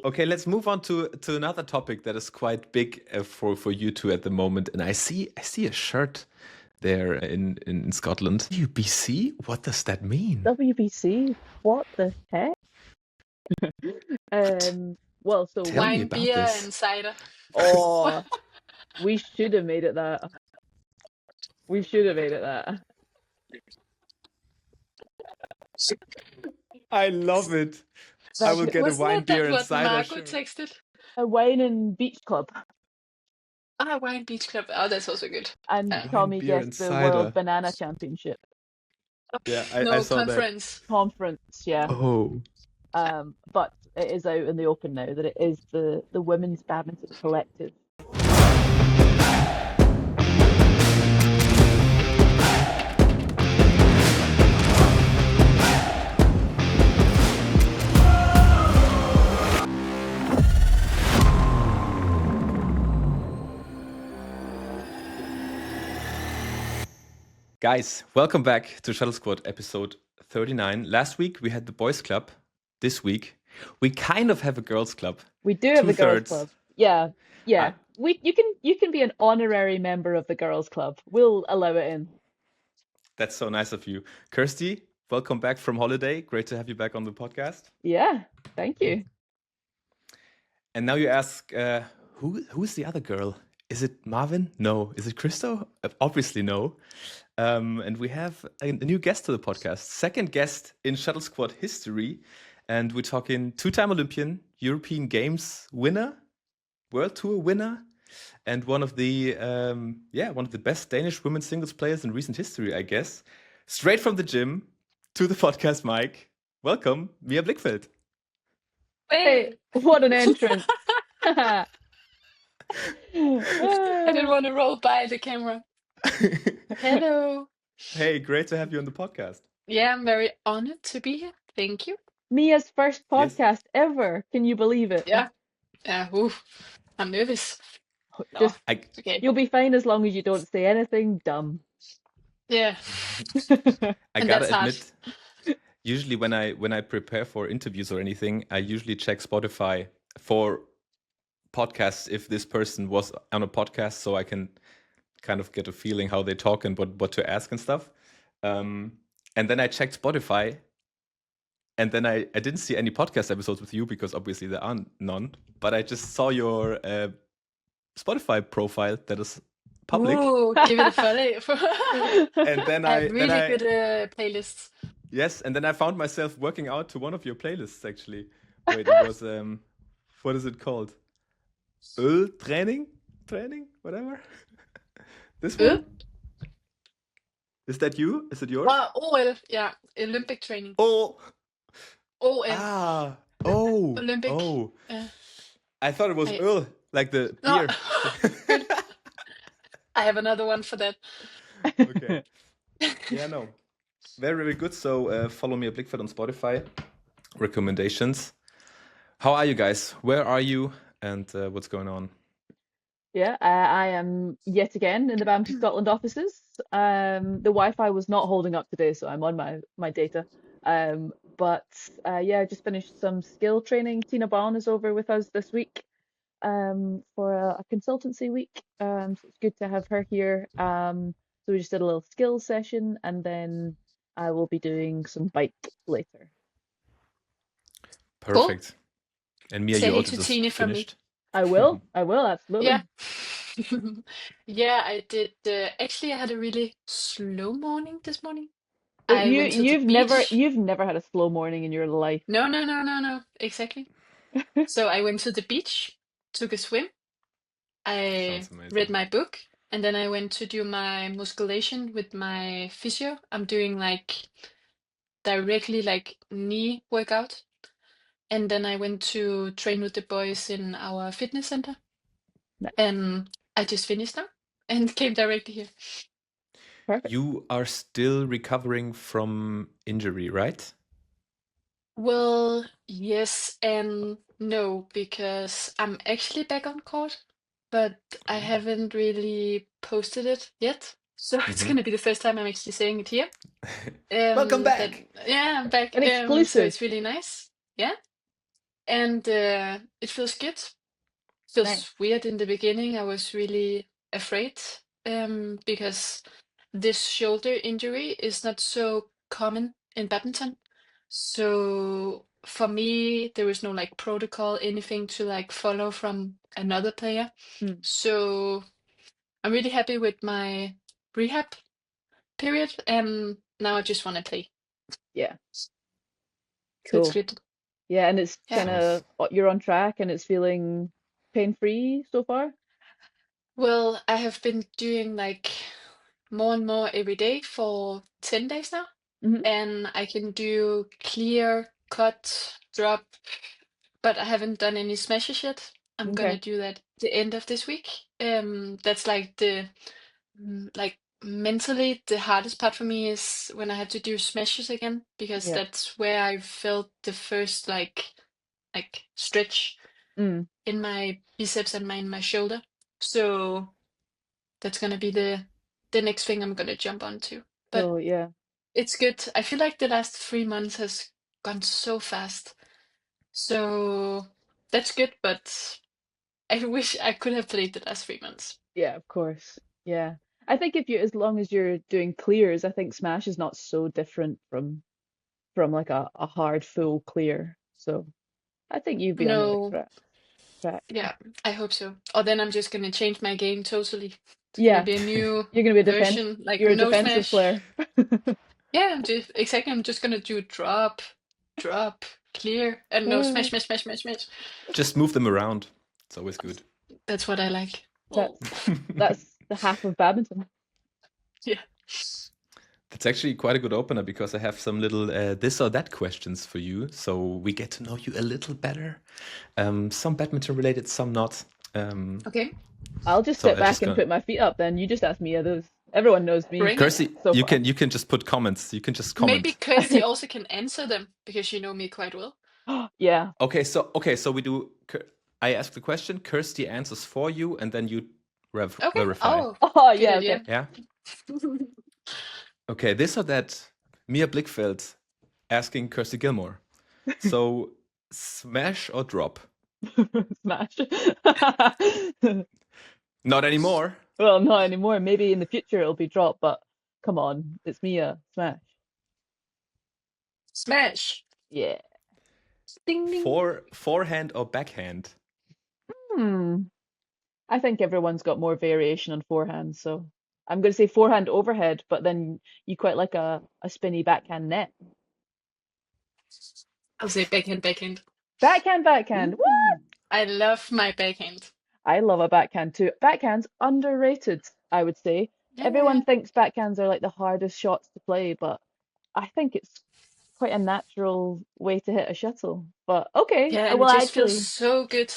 Okay, let's move on to another topic that is quite big for you two at the moment. And I see a shirt there in Scotland. WBC? What does that mean? WBC? What the heck? Well, so Tell me Wine, about beer, this. and cider. oh, we should have made it that. We should have made it that. I love it. I will get a Wasn't wine, that beer, and what cider Marco shirt. texted? A wine and beach club. Wine Beach Club. Oh, that's also good. And Yeah. Tommy Wine, beer, and guessed the cider. World Banana Championship Yeah, No, I saw conference. conference. Yeah. that. Oh. But it is out in the open now that it is the Women's Badminton Collective. Guys, welcome back to ShuttleSquad episode 39. Last week we had the boys club. This week we kind of have a girls club. We do have a girls Two-thirds. club. Yeah. You can be an honorary member of the girls club. We'll allow it in. That's so nice of you. Kirsty, welcome back from holiday. Great to have you back on the podcast. Yeah, thank you. And now you ask, who's the other girl? Is it Marvin? No. Is it Christo? Obviously no. And we have a new guest to the podcast. Second guest in ShuttleSquad history. And we're talking two-time Olympian, European Games winner, World Tour winner, and one of the best Danish women's singles players in recent history, I guess. Straight from the gym to the podcast mic. Welcome, Mia Blichfeldt. Hey, what an entrance. I didn't want to roll by the camera. Hello. Hey, great to have you on the podcast. Yeah, I'm very honored to be here. Thank you. Mia's first podcast ever. Can you believe it? Yeah. I'm nervous. No, Just it's okay. you'll be fine as long as you don't say anything dumb. Yeah. I And gotta that's hard. admit, usually when I prepare for interviews or anything, I usually check Spotify for podcasts if this person was on a podcast, so I can kind of get a feeling how they talk and what to ask and stuff. And then I checked Spotify, and then I didn't see any podcast episodes with you because obviously there are none. But I just saw your Spotify profile that is public. Ooh, give it a follow. And then I have really good playlists. Yes, and then I found myself working out to one of your playlists actually. Wait, it was what is it called? Training, whatever. This one? Is that you? Is it yours? OL, yeah, Olympic training. Oh. OL. Ah. Oh. Olympic. Oh. Yeah. I thought it was like the No. beer. I have another one for that. Okay. Yeah, no. Very, very good. So follow me at Blichfeldt on Spotify. Recommendations. How are you guys? Where are you? And what's going on? Yeah, I am yet again in the Badminton Scotland offices. The Wi-Fi was not holding up today, so I'm on my data. But I just finished some skill training. Tina Baun is over with us this week for a consultancy week. So it's good to have her here. So we just did a little skill session, and then I will be doing some bike later. Perfect. Cool. And Mia, Say you hey also to just Tina from me. finished? I will, absolutely. Yeah. Yeah, I did. Actually, I had a really slow morning this morning. You've never had a slow morning in your life. No. Exactly. So I went to the beach, took a swim. I read my book, and then I went to do my musculation with my physio. I'm doing directly knee workout. And then I went to train with the boys in our fitness center. Nice. And I just finished now and came directly here. Perfect. You are still recovering from injury, right? Well, yes and no, because I'm actually back on court, but I haven't really posted it yet. So it's going to be the first time I'm actually saying it here. Welcome back. I'm back. An exclusive. So it's really nice. Yeah. and it feels good. Feels Nice. weird in the beginning. I was really afraid because this shoulder injury is not so common in badminton. So for me, there was no like protocol, anything to like follow from another player. Mm. So I'm really happy with my rehab period, and now I just want to play. Yeah. So it's Cool. good. Yeah, and it's Yeah. kind of you're on track and it's feeling pain-free so far? Well, I have been doing like more and more every day for 10 days now, Hmm. and I can do clear, cut, drop, but I haven't done any smashes yet. I'm gonna Okay. do that the end of this week. That's like the like mentally the hardest part for me is when I have to do smashes again, because Yeah. that's where I felt the first like stretch Mm. in my biceps and in my shoulder. So that's gonna be the next thing I'm gonna jump onto. But Cool. Yeah. it's good. I feel like the last 3 months has gone so fast. So that's good, but I wish I could have played the last 3 months. Yeah, of course. Yeah. I think if you, as long as you're doing clears, I think Smash is not so different from like a hard full clear. So I think you'd be on the right No, track. yeah, I hope so. Or then I'm just gonna change my game totally. It's gonna Yeah, be a new you're gonna be a version, like you're a no defensive smash. player. Yeah, I'm just gonna do drop, drop, clear, and no smash, smash, smash, smash, smash. Just move them around. It's always good. That's what I like. Oh, That's the half of badminton. yeah. That's actually quite a good opener because I have some little this or that questions for you, so we get to know you a little better. Some badminton related, some not. Okay, I'll just So sit I back just and gonna put my feet up then. You just ask me others. Everyone knows me bring it. Kirsty, so you far. can just put comments. You can just Maybe comment. Kirsty also can answer them because you know me quite well. Yeah. Okay, so we do. I ask the question, Kirsty answers for you, and then you Okay. verify. Oh, Oh, good yeah, okay. idea. Yeah. Okay, this or that. Mia Blichfeldt asking Kirsty Gilmore. So, smash or drop? Smash. Not anymore. Well, not anymore. Maybe in the future it'll be dropped, but come on, it's Mia. Smash. Smash. Yeah. Ding ding. Forehand or backhand? Hmm. I think everyone's got more variation on forehand, so I'm going to say forehand overhead, but then you quite like a spinny backhand net. I'll say backhand, backhand. Backhand. What? I love my backhand. I love a backhand too. Backhand's underrated, I would say. Yeah. Everyone thinks backhands are like the hardest shots to play, but I think it's quite a natural way to hit a shuttle. But okay, Yeah, and it well, just feels actually, so good.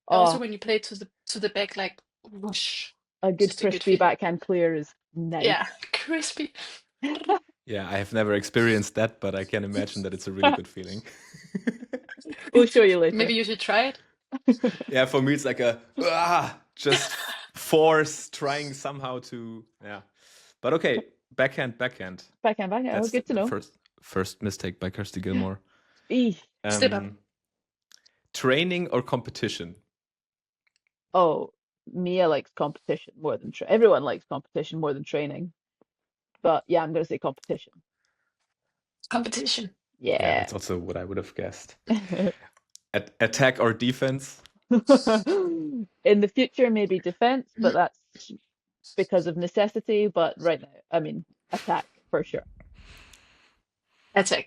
Also, oh, when you play to the back, like whoosh, a good just a good crispy feeling. backhand clear is nice. Yeah, crispy. Yeah, I have never experienced that, but I can imagine that it's a really good feeling. We'll show you later. Maybe you should try it. Yeah, for me it's like just force trying somehow to But okay, backhand. Backhand. Oh, That's good to the know. first mistake by Kirsty Gilmore. Eesh. Step up. Training or competition? Oh, Mia likes competition more than everyone likes competition more than training. But yeah, I'm gonna say competition. Competition. Yeah, Yeah. that's also what I would have guessed. Attack or defense? In the future, maybe defense, but that's because of necessity. But right now, I mean, attack for sure. Attack.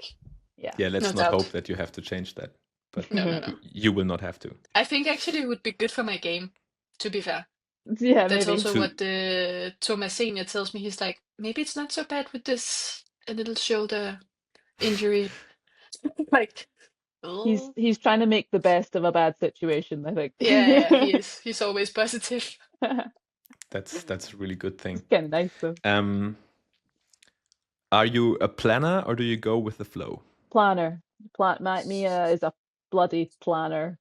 Yeah. Yeah, let's No not doubt. hope that you have to change that. But No. you will not have to. I think actually it would be good for my game, to be fair. Yeah, That's maybe. also To what the Thomas Senior tells me. He's like, maybe it's not so bad with this a little shoulder injury. Like, oh. He's trying to make the best of a bad situation, I think. Yeah, he is. He's always positive. that's a really good thing. It's kind of nice though. Are you a planner or do you go with the flow? Planner. Mia is a bloody planner.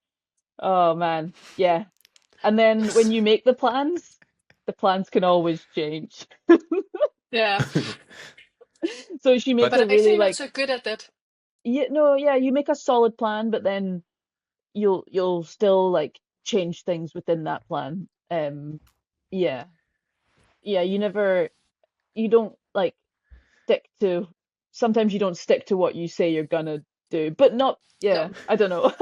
Oh man, yeah. And then when you make the plans can always change. Yeah, So she makes But a but I'm really actually not like, so good at that. yeah, no, yeah, you make a solid plan, but then you'll still like change things within that plan. Yeah, yeah. You don't like stick to. Sometimes you don't stick to what you say you're gonna do, but not. No, Yeah, I don't know.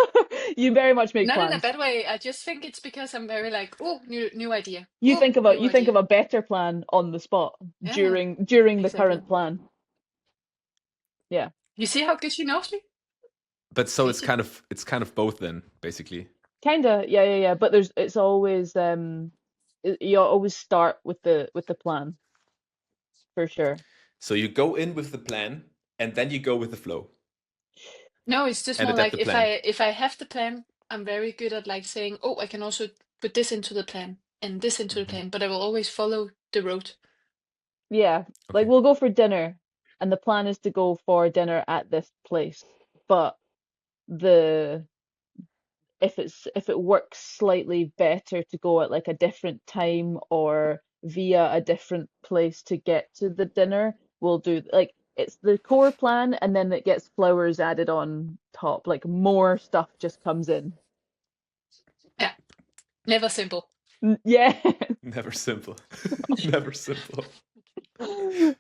You very much make not in a plans. bad way. I just think it's because I'm very like, oh, new idea. You Oh, think of new a idea. better plan on the spot Yeah, during the exactly. current plan. Yeah, You see how good she knows me? But so it's Crazy. kind of both then, basically. kinda. Yeah. But it's always you always start with the plan for sure. So you go in with the plan, and then you go with the flow No, it's just and more adapt like the plan. if I have the plan, I'm very good at like saying, oh, I can also put this into the plan and this into the Mm-hmm. plan, but I will always follow the road. Yeah, like Okay. we'll go for dinner, and the plan is to go for dinner at this place. But the if it works slightly better to go at like a different time or via a different place to get to the dinner, we'll do like it's the core plan, and then it gets flowers added on top. Like more stuff just comes in. Yeah, never simple. Yeah. Never simple. Never simple.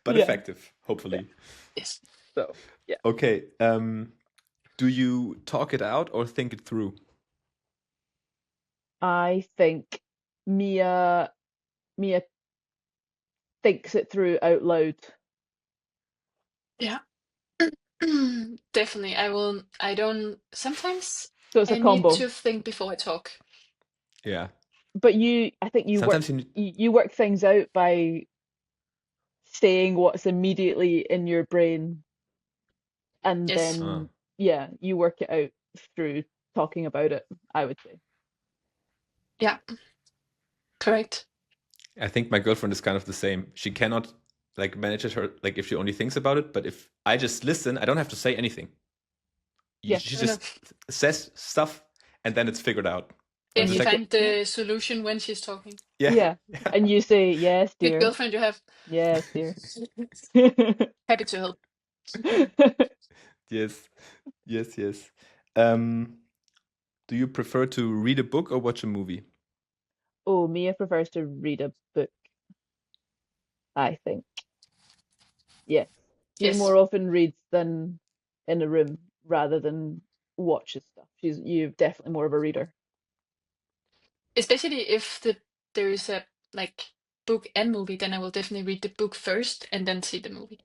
But Yeah. effective, hopefully. Yes. So, yeah. Okay. Do you talk it out or think it through? I think Mia thinks it through out loud. Yeah. Definitely. I don't, sometimes So it's a I need combo. to think before I talk. Yeah. But I think Sometimes you need. you work things out by saying what's immediately in your brain, and Yes. Ah. then yeah, you work it out through talking about it, I would say. Yeah, correct. I think my girlfriend is kind of the same. She cannot like manage it her like if she only thinks about it, but if I just listen, I don't have to say anything. Yeah. She No, no. just says stuff and then it's figured out. I'm And And just you you like, say, find the solution when she's talking. yeah, yeah, yeah, and you say, yes, Good dear. girlfriend you have. Yes, dear. Happy to help. yes, yes, yes. Um, do you prefer to read a book or watch a movie? Oh, Mia prefers to read a book, I think. Yes. She more Yes. often reads than in a room rather than watches stuff. You're definitely more of a reader. Especially if there is a like book and movie, then I will definitely read the book first and then see the movie.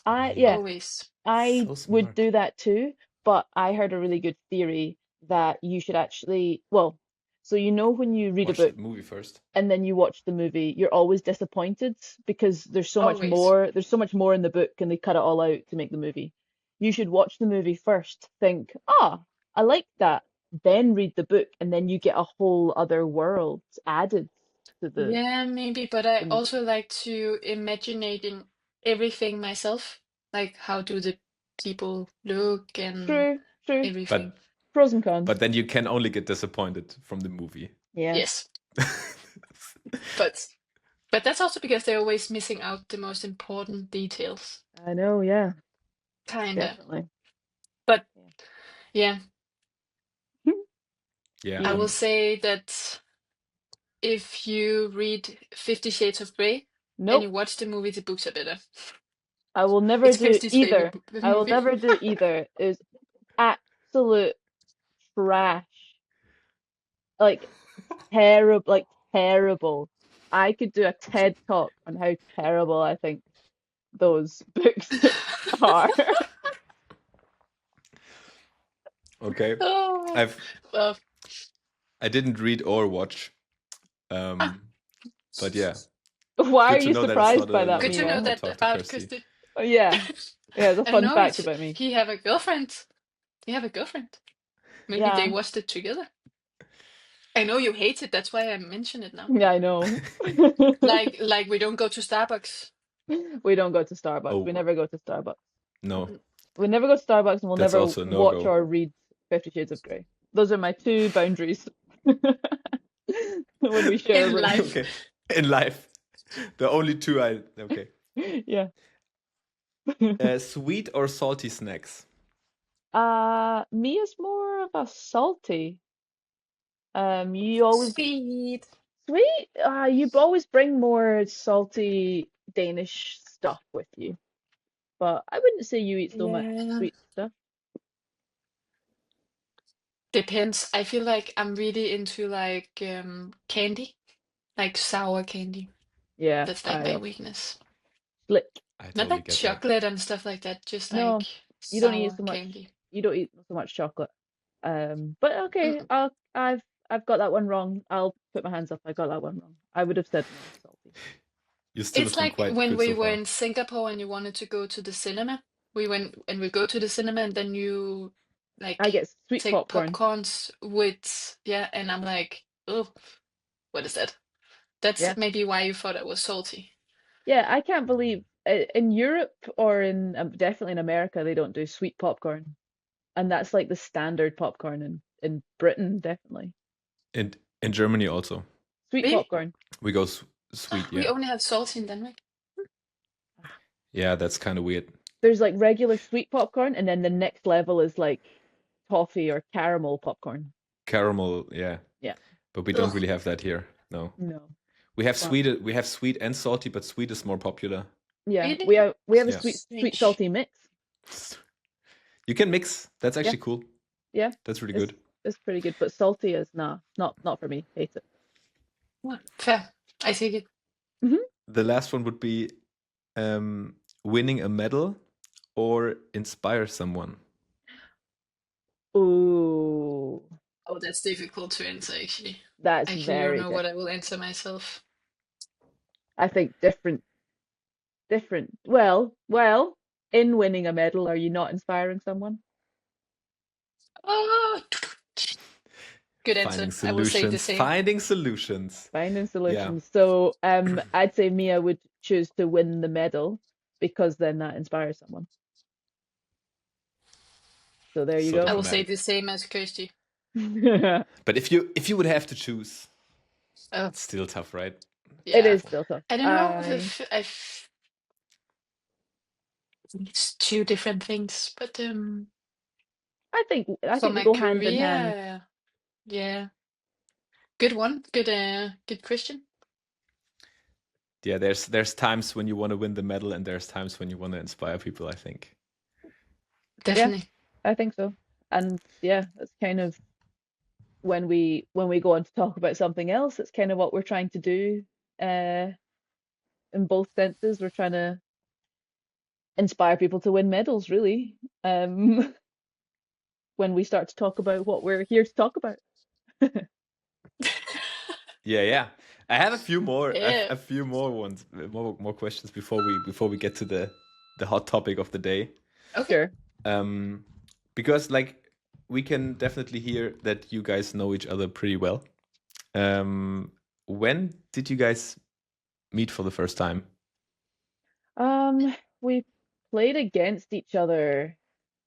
Yeah, Always. I So would smart. do that too, but I heard a really good theory that you should actually, well, so when you read a Watch the book movie first. and then you watch the movie, you're always disappointed because Always. there's so much more in the book and they cut it all out to make the movie. You should watch the movie first, think, I like that, then read the book, and then you get a whole other world added to Yeah, maybe, but I the movie. also like to imagining everything myself. Like how do the people look and True, true. everything. But Pros and cons. but then you can only get disappointed from the movie. Yeah, Yes. But that's also because they're always missing out the most important details. I know, yeah, Kinda. definitely. But yeah, Yeah, I You, will say that if you read 50 Shades of Grey and nope. you watch the movie, the books are better. I will never It's do Kirsty's favorite either. I will movie. never do either. It was absolute trash. Like terrible, like terrible. I could do a TED talk on how terrible I think those books are. okay. Oh, I've well, I didn't read or watch. ah, But yeah, Why are good to you know that it's not surprised by a that, good to long know Mia? small that talk to about Kirsty. Kirsty. Oh, yeah. Yeah, it's a I don't fun know, fact it's about me. he have a girlfriend. He have a girlfriend. Maybe they Yeah. watched it together. I know you hate it, that's why I mention it now. Yeah, I know. Like we don't go to Starbucks. We don't go to Starbucks. We Oh never go to Starbucks. no, We never go to Starbucks, and we'll that's never also a no watch go. or read 50 Shades of Grey. Those are my two boundaries when we share a In room. life. Okay, in life, the only two I okay. Yeah. Sweet or salty snacks? Me is more of a salty. You always Sweet. sweet. You always bring more salty Danish stuff with you, but I wouldn't say you eat so much Yeah. sweet stuff. Depends. I feel like I'm really into like candy, like sour candy. Yeah, That's like I my weakness. slick. I Not totally like get that. chocolate and stuff like that, just like No, you don't eat sour so much. candy. You don't eat so much chocolate. But okay, Mm. I've got that one wrong. I'll put my hands up. I got that one wrong. I would have said more salty. You still It's have been like quite when good we so were far. in Singapore and you wanted to go to the cinema. We went and we go to the cinema and then you I like get sweet take popcorn. popcorns with, yeah, and I'm like, oh, what is that? That's Yeah, maybe why you thought it was salty. yeah. I can't believe in Europe or in definitely in America they don't do sweet popcorn, and that's like the standard popcorn in Britain definitely. And in Germany also. Sweet Really? popcorn. We go sweet, We yeah. only have salty in Denmark. Yeah, that's kind of weird. There's like regular sweet popcorn, and then the next level is like toffee or caramel popcorn. Caramel, yeah. Yeah. But we don't Ugh. really have that here. No. No. We have But sweet and salty, but sweet is more popular. yeah, Really? we have a Yeah. sweet Strange. salty mix. You can mix. That's actually Yeah. cool. Yeah. That's really It's good. it's pretty good, but salty is not for me. Hate it. Well, fair. I take it. Hmm. The last one would be winning a medal or inspire someone. Ooh, Oh, that's difficult to answer actually. that's I actually don't very know what different. I will answer myself. I think different. Well, in winning a medal, are you not inspiring someone? Oh, good answer. Finding I will say the solutions. same. Finding solutions. Finding Yeah. solutions. So, I'd say Mia would choose to win the medal because then that inspires someone. So there you So I go. will say diplomatic. the same as Kirsty. But if you would have to choose, Oh, it's still tough, right? It yeah. is still tough. I don't know if it's two different things, but I for think they my go hand in hand. career, yeah, good one, good Christian. Yeah, there's times when you want to win the medal and there's times when you want to inspire people, I think. Definitely. I think so. And yeah, that's kind of when we go on to talk about something else, it's kind of what we're trying to do in both senses. We're trying to inspire people to win medals, really. When we start to talk about what we're here to talk about. Yeah. I have a few more Yeah. a few more ones, more questions before we get to the hot topic of the day. Okay. Sure. Because like we can definitely hear that you guys know each other pretty well. When did you guys meet for the first time? We played against each other.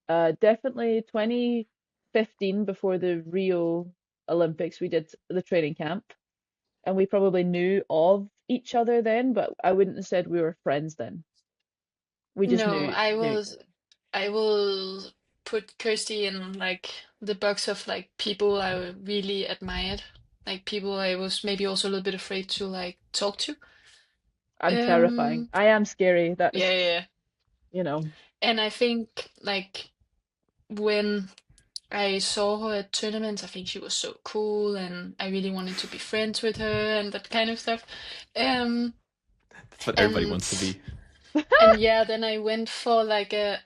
Definitely 2015 before the Rio Olympics. We did the training camp, and we probably knew of each other then, but I wouldn't have said we were friends then. We just No, knew each other. I will put Kirsty in like the box of like people I really admired, like people I was maybe also a little bit afraid to like talk to. I'm terrifying. I am scary. That's, Yeah, yeah. you know, And I think like when I saw her at tournaments, I think she was so cool, and I really wanted to be friends with her and that kind of stuff. Um, That's what everybody and wants to be. and yeah, then I went for like a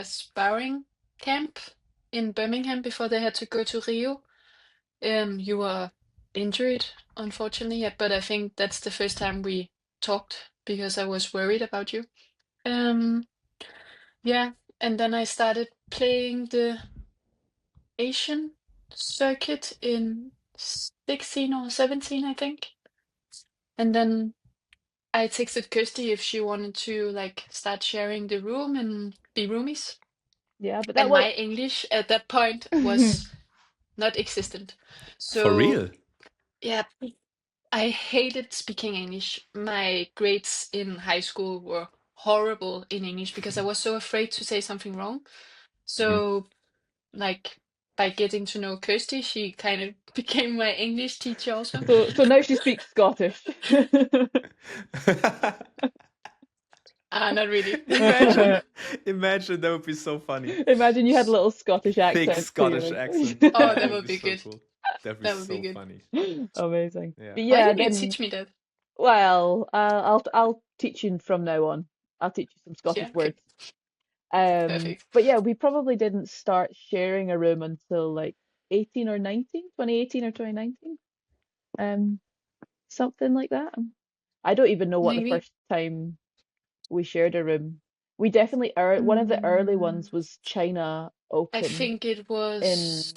sparring camp in Birmingham before they had to go to Rio. You were injured, unfortunately, yeah, but I think that's the first time we talked because I was worried about you. Um, yeah, and then I started playing the Asian circuit in 16 or 17, I think. And then I texted Kirsty if she wanted to like start sharing the room and be roomies. yeah, but that And was my English at that point was not existent. For So real? yeah, I hated speaking English. My grades in high school were horrible in English because I was so afraid to say something wrong. Mhm. So, like, by getting to know Kirsty, she kind of became my English teacher also. So now she speaks Scottish. Not really. Imagine, imagine that would be so funny. Imagine you had a little Scottish Thick accent to your Scottish accent. English. Oh, That that would would be be so good. cool. That'd be That would be so good. funny. Amazing. Yeah. But Why yeah, didn't you then teach me that? well, I'll teach you from now on. I'll teach you some Scottish Yeah, okay. words. Perfect. But yeah, we probably didn't start sharing a room until like 18 or 19, 2018 or 2019. Um, something like that. I don't even know what the Maybe. first time we shared a room. We definitely one of the early Mm, ones was China I Open think it in was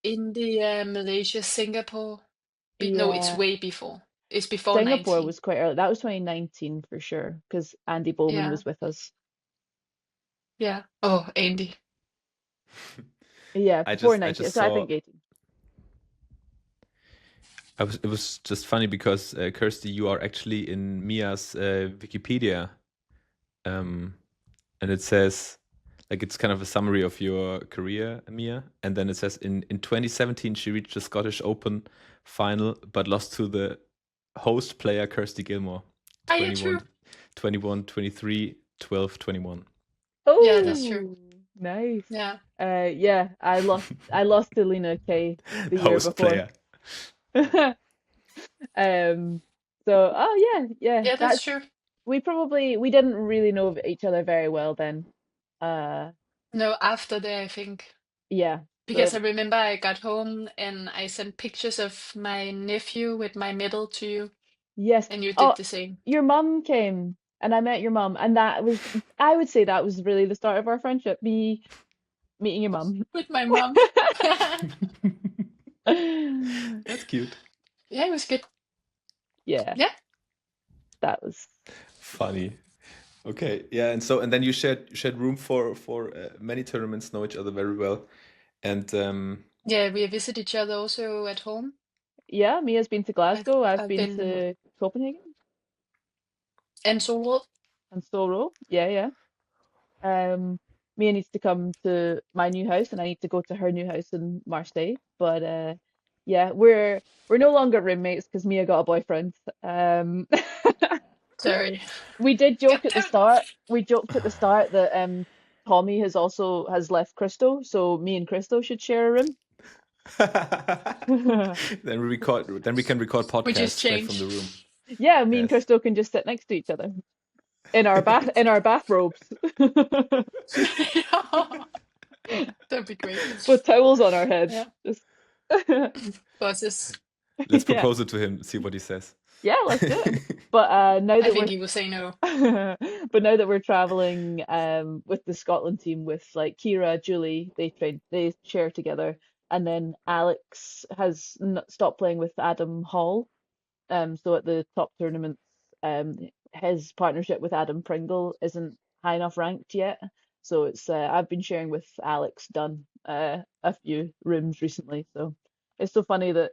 India, Malaysia, Singapore. No, it's yeah, way before. It's before Singapore 19. was quite early. That was 2019 for sure, because Andy Bowman Yeah, was with us. yeah. Oh, Andy. Yeah, I before just I 19, just so I saw think 18. it was just funny because Kirsty, you are actually in Mia's Wikipedia, um, and it says like it's kind of a summary of your career, Mia, and then it says in 2017 she reached the Scottish Open final but lost to the host player Kirsty Gilmore, Ah, yeah, true. 21, 21, 23, 12, 21. Yeah, that's true. Oh, nice. Yeah. Yeah, I lost to Lena Kay the year Host before. player. Um, so oh yeah, Yeah, that's that's true. we didn't really know each other very well then. Uh, No, after that, I think. yeah. Because I So remember I got home and I sent pictures of my nephew with my medal to you, yes. and you did Oh, the same your mum came and I met your mum, and that was I would say that was really the start of our friendship. Me meeting your mum. with my mom. That's cute. Yeah, it was good. Yeah, Yeah. that was Funny. Okay, yeah, and then you shared room for many tournaments, know each other very well, and Yeah, we visit each other also at home. yeah. Mia's been to Glasgow. I've I've been been to Copenhagen and so and Solo. Yeah, yeah. Mia needs to come to my new house, and I need to go to her new house in Marseille. But yeah, we're no longer roommates because Mia got a boyfriend. sorry. We did joke at the Goddamn. start. We joked at the start that Thommy has left Crystal, so me and Crystal should share a room. then we can record We just podcasts back from the change. room. Yeah, me and Yes. Crystal can just sit next to each other in our bathrobes That'd be great. with towels on our heads. Yeah. Just Bosses. Let's yeah, propose it to him, see what he says. yeah, let's do it. But now I that think we're he will say no. but now that we're traveling with the Scotland team with like Kira, Julie, they share together, and then Alex has n stopped playing with Adam Hall. So at the top tournaments, um, his partnership with Adam Pringle isn't high enough ranked yet. So it's I've been sharing with Alex Dunn a few rooms recently. So it's so funny that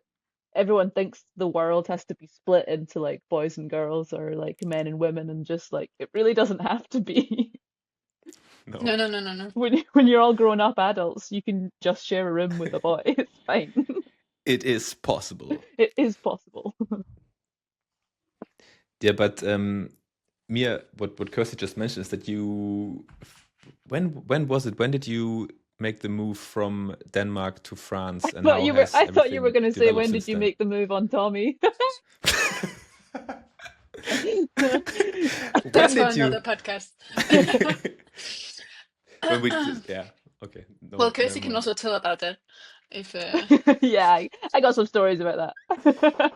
everyone thinks the world has to be split into like boys and girls or like men and women, and just like it really doesn't have to be. No, No, no, no, no, no. When you're all grown up adults, you can just share a room with a boy. It's fine. it is possible. It is possible. Yeah, but Mia, what Kirsty just mentioned is that when was it? When did you make the move from Denmark to France, and how has I thought you were everything going to say, developed when since did you then? make the move on Tommy? When That's for did you? another podcast. When we just, yeah, okay, Well, no, never Kirsty can mind. also tell about that. If Yeah, I got some stories about that.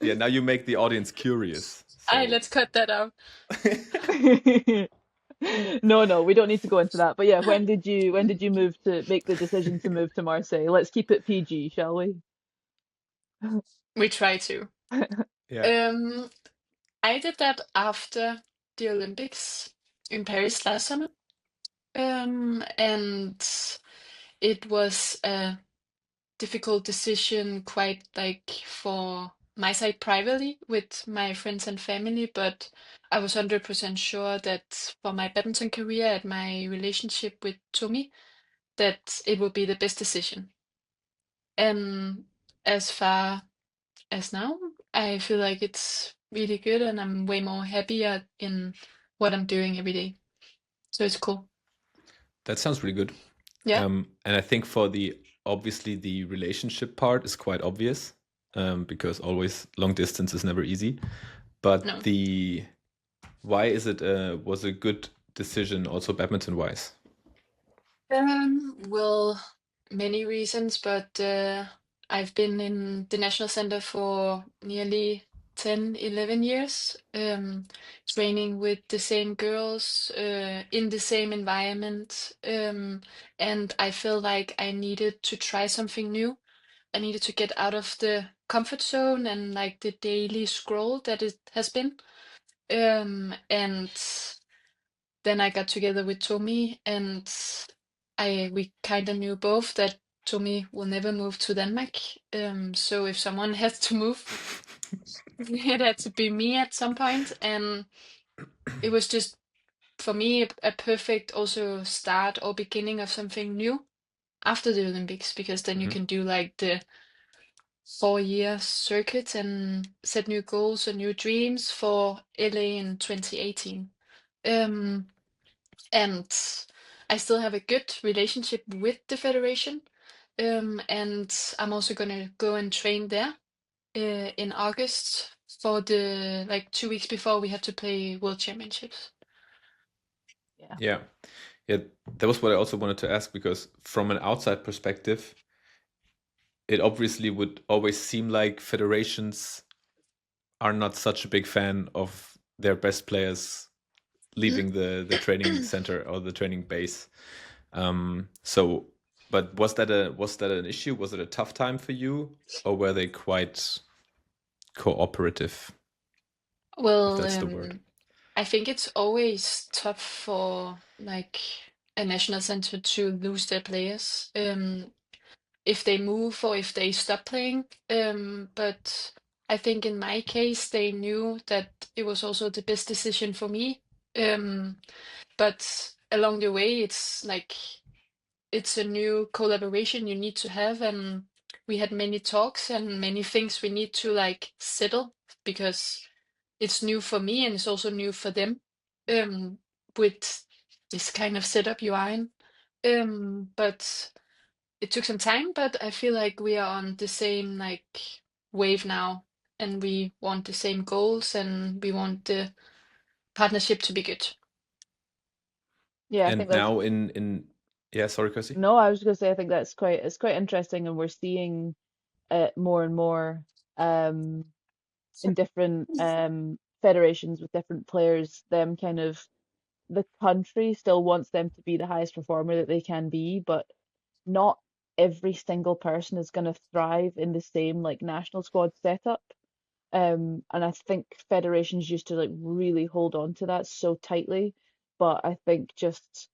Yeah, now you make the audience curious. So let's cut that out. No, no, we don't need to go into that. But yeah, when did you make the decision to move to Marseille? Let's keep it PG, shall we? We try to. yeah. Um, I did that after the Olympics in Paris last summer. And it was a difficult decision, quite like for my side privately with my friends and family, but I was 100% sure that for my badminton career and my relationship with Thommy, that it would be the best decision. And as far as now, I feel like it's really good and I'm way more happier in what I'm doing every day. So it's cool. That sounds really good. Yeah. And I think obviously the relationship part is quite obvious, because always long distance is never easy. But No. why is it was a good decision also badminton wise? Well, many reasons, but I've been in the National Center for nearly 10, 11 years, training with the same girls, in the same environment. And I feel like I needed to try something new. I needed to get out of the comfort zone and like the daily scroll that it has been. And then I got together with Thommy, and we kind of knew both that Thommy will never move to Denmark. So if someone has to move, it had to be me at some point, and it was just for me a perfect also start or beginning of something new after the Olympics, because then you can do like the 4-year circuit and set new goals and new dreams for LA in 2018. And I still have a good relationship with the federation. And I'm also gonna go and train there in August for the like 2 weeks before we have to play World Championships. Yeah. That was what I also wanted to ask, because from an outside perspective, it obviously would always seem like federations are not such a big fan of their best players leaving the training center or the training base. But was that an issue? Was it a tough time for you, or were they quite cooperative? Well, If that's the word. I think it's always tough for like a national center to lose their players if they move or if they stop playing. But I think in my case, they knew that it was also the best decision for me. But along the way, it's like it's a new collaboration you need to have, and we had many talks and many things we need to like settle, because it's new for me and it's also new for them, with this kind of setup you are in. But it took some time, but I feel like we are on the same like wave now, and we want the same goals and we want the partnership to be good. Yeah, I And think that's now yeah, sorry, Kirsty. no, I was going to say I think that's quite interesting, and we're seeing it more and more um in different federations with different players, them kind of the country still wants them to be the highest performer that they can be, but not every single person is going to thrive in the same like national squad setup. And I think federations used to like really hold on to that so tightly, but I think just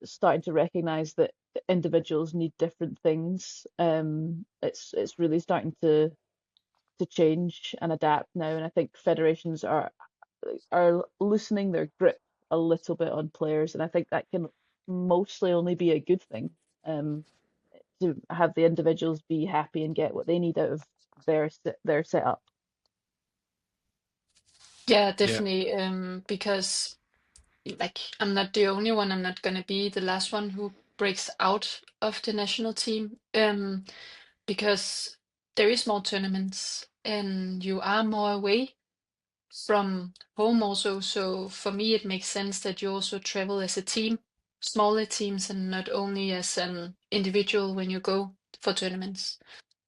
starting to recognize that individuals need different things. It's really starting to change and adapt now, and I think federations are loosening their grip a little bit on players, and I think that can mostly only be a good thing. Um, to have the individuals be happy and get what they need out of their setup. Yeah, definitely. Because like I'm not the only one. I'm not gonna be the last one who breaks out of the national team. Because there is more tournaments and you are more away from home also. So for me, it makes sense that you also travel as a team, smaller teams, and not only as an individual when you go for tournaments.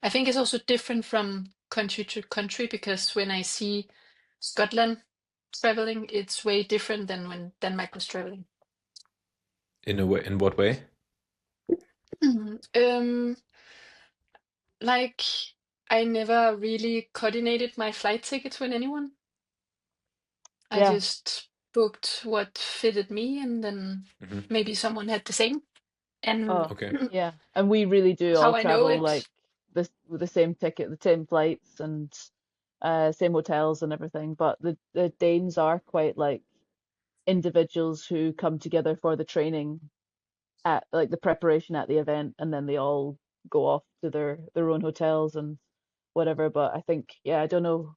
I think it's also different from country to country, because when I see Scotland traveling, it's way different than when Denmark was traveling. In a way, in what way? Um, like I never really coordinated my flight tickets with anyone. I Yeah. just booked what fitted me, and then maybe someone had the same. And Oh, Okay. yeah. And we really do all how I know travel like it, this with the same ticket, the same flights, and same hotels and everything. But the Danes are quite like individuals who come together for the training at like the preparation at the event, and then they all go off to their own hotels and whatever. But I think, yeah, I don't know,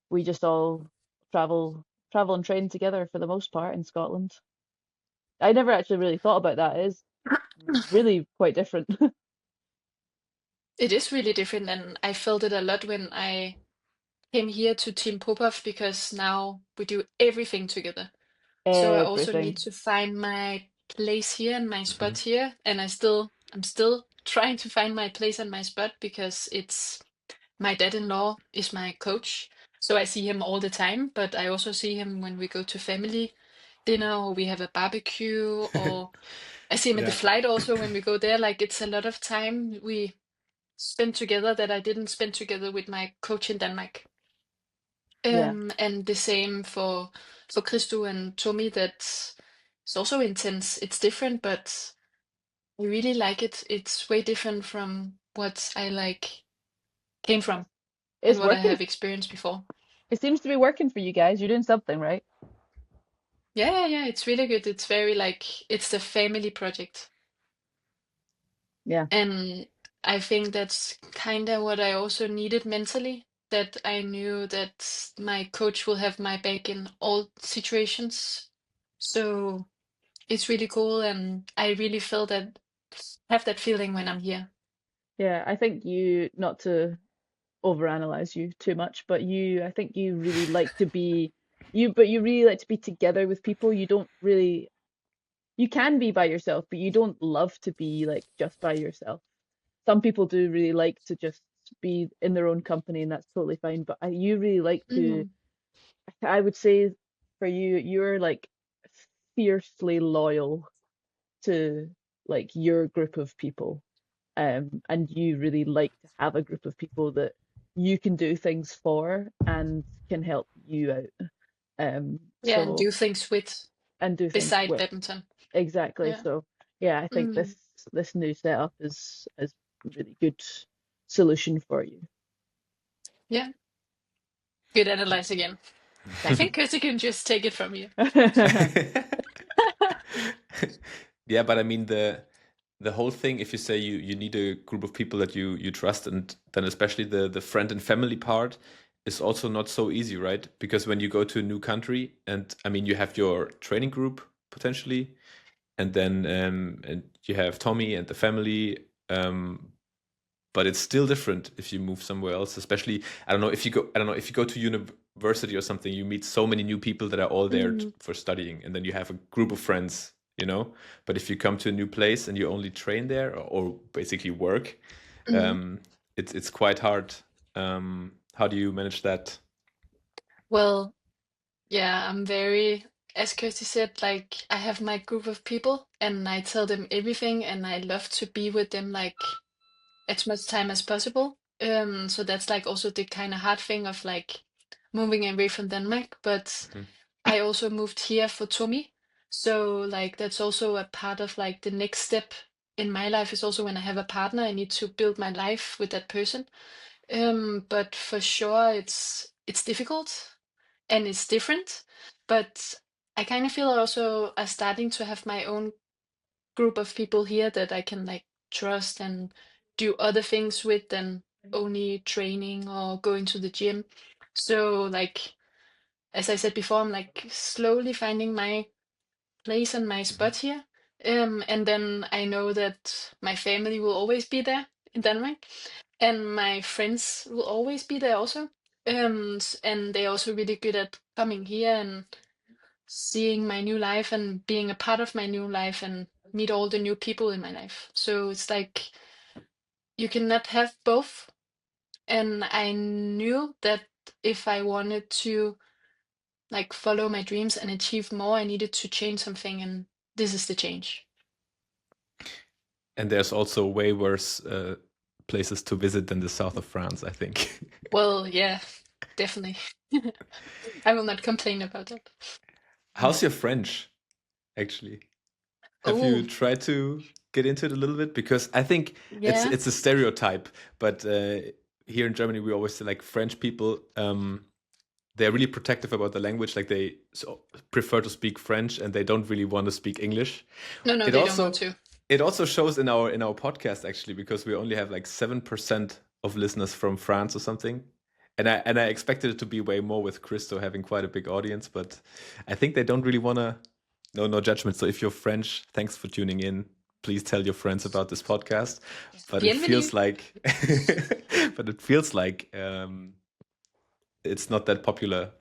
we just all travel and train together for the most part in Scotland. I never actually really thought about that. It is really quite different. It is really different, and I felt it a lot when I came here to Team Popov because now we do everything together. So I also need Everything. to find my place here and my Hmm. spot here, and I'm still trying to find my place and my spot because it's my dad-in-law is my coach. So I see him all the time, but I also see him when we go to family dinner or we have a barbecue, or I see him in the Yeah. flight also when we go there. Like it's a lot of time we spend together that I didn't spend together with my coach in Denmark. Yeah. And the same for Christo and Tommy. That it's also intense. It's different, but I really like it. It's way different from what I like came from and It's what I working. have experienced before. It seems to be working for you guys. You're doing something, right? Yeah, it's really good. It's very like it's the family project. Yeah. And I think that's kind of what I also needed mentally, that I knew that my coach will have my back in all situations. So it's really cool, and I really feel that have that feeling when I'm here. Yeah. I think you, not to overanalyze you too much, but I think you really like to be but you really like to be together with people. You don't really, you can be by yourself, but you don't love to be like just by yourself. Some people do really like to just be in their own company, and that's totally fine. But you really like to, Mm. I would say for you, you're like fiercely loyal to like your group of people. And you really like to have a group of people that you can do things for and can help you out. Yeah, and So, do things with and do things beside with. badminton. Exactly. Yeah. So yeah, I think Mm. this new setup is really good solution for you. Yeah. Good analyze again. I think Kirsty can just take it from you. Yeah, but I mean the whole thing, if you say you need a group of people that you trust, and then especially the friend and family part is also not so easy, right? Because when you go to a new country, and I mean you have your training group potentially, and then and you have Tommy and the family, but it's still different if you move somewhere else. Especially, I don't know if you go to university or something, you meet so many new people that are all there Mm. for studying, and then you have a group of friends, you know. But if you come to a new place and you only train there or basically work, Mm. it's quite hard. How do you manage that? Well, yeah, I'm very, as Kirsty said, like I have my group of people and I tell them everything and I love to be with them like as much time as possible. So that's like also the kind of hard thing of like moving away from Denmark, but Mhm. I also moved here for Tommy. So like that's also a part of like the next step in my life is also when I have a partner, I need to build my life with that person. But for sure it's difficult and it's different. But I kind of feel I also are starting to have my own group of people here that I can like trust and do other things with than only training or going to the gym. So like as I said before, I'm like slowly finding my place and my Mhm. spot here. And then I know that my family will always be there in Denmark, and my friends will always be there also. And they're also really good at coming here and seeing my new life and being a part of my new life and meet all the new people in my life. So it's like you cannot have both. And I knew that if I wanted to like follow my dreams and achieve more, I needed to change something, and this is the change. And there's also way worse places to visit than the south of France, I think. Well, yeah, definitely. I will not complain about that. How's your French, actually? Have you Oh, tried to get into it a little bit? Because I think yeah. it's a stereotype, but here in Germany, we always say like French people, they're really protective about the language. Like they prefer to speak French and they don't really want to speak English. No, It they don't want also to. it also shows in our podcast actually, because we only have like 7% of listeners from France or something. And I expected it to be way more with Christo having quite a big audience, but I think they don't really want to. No judgment. So if you're French, thanks for tuning in. Please tell your friends about this podcast. But it feels like, it's not that popular.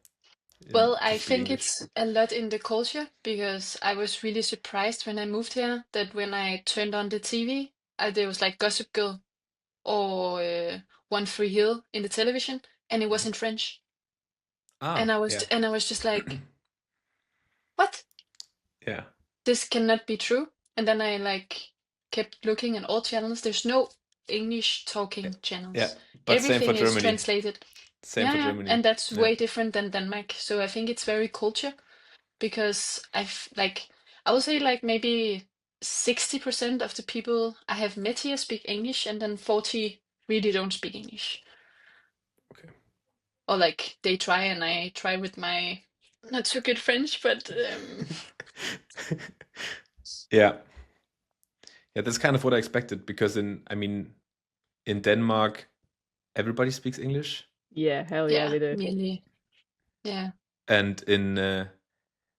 Well, I think it's a lot in the culture, because I was really surprised when I moved here that when I turned on the TV, there was like Gossip Girl or One Free Hill in the television, and it was in French. And I was just like, what? Yeah. This cannot be true. And then I like kept looking at all channels. There's no English talking channels. Yeah, but everything same for is Germany. Translated. Same for Germany. And that's way different than Denmark. So I think it's very culture, because I would say like maybe 60% of the people I have met here speak English, and then 40 really don't speak English. Okay. Or like they try, and I try with my not so good French, but yeah, that's kind of what I expected, because in Denmark, everybody speaks English. Yeah, hell yeah, they do. Really. Yeah. And in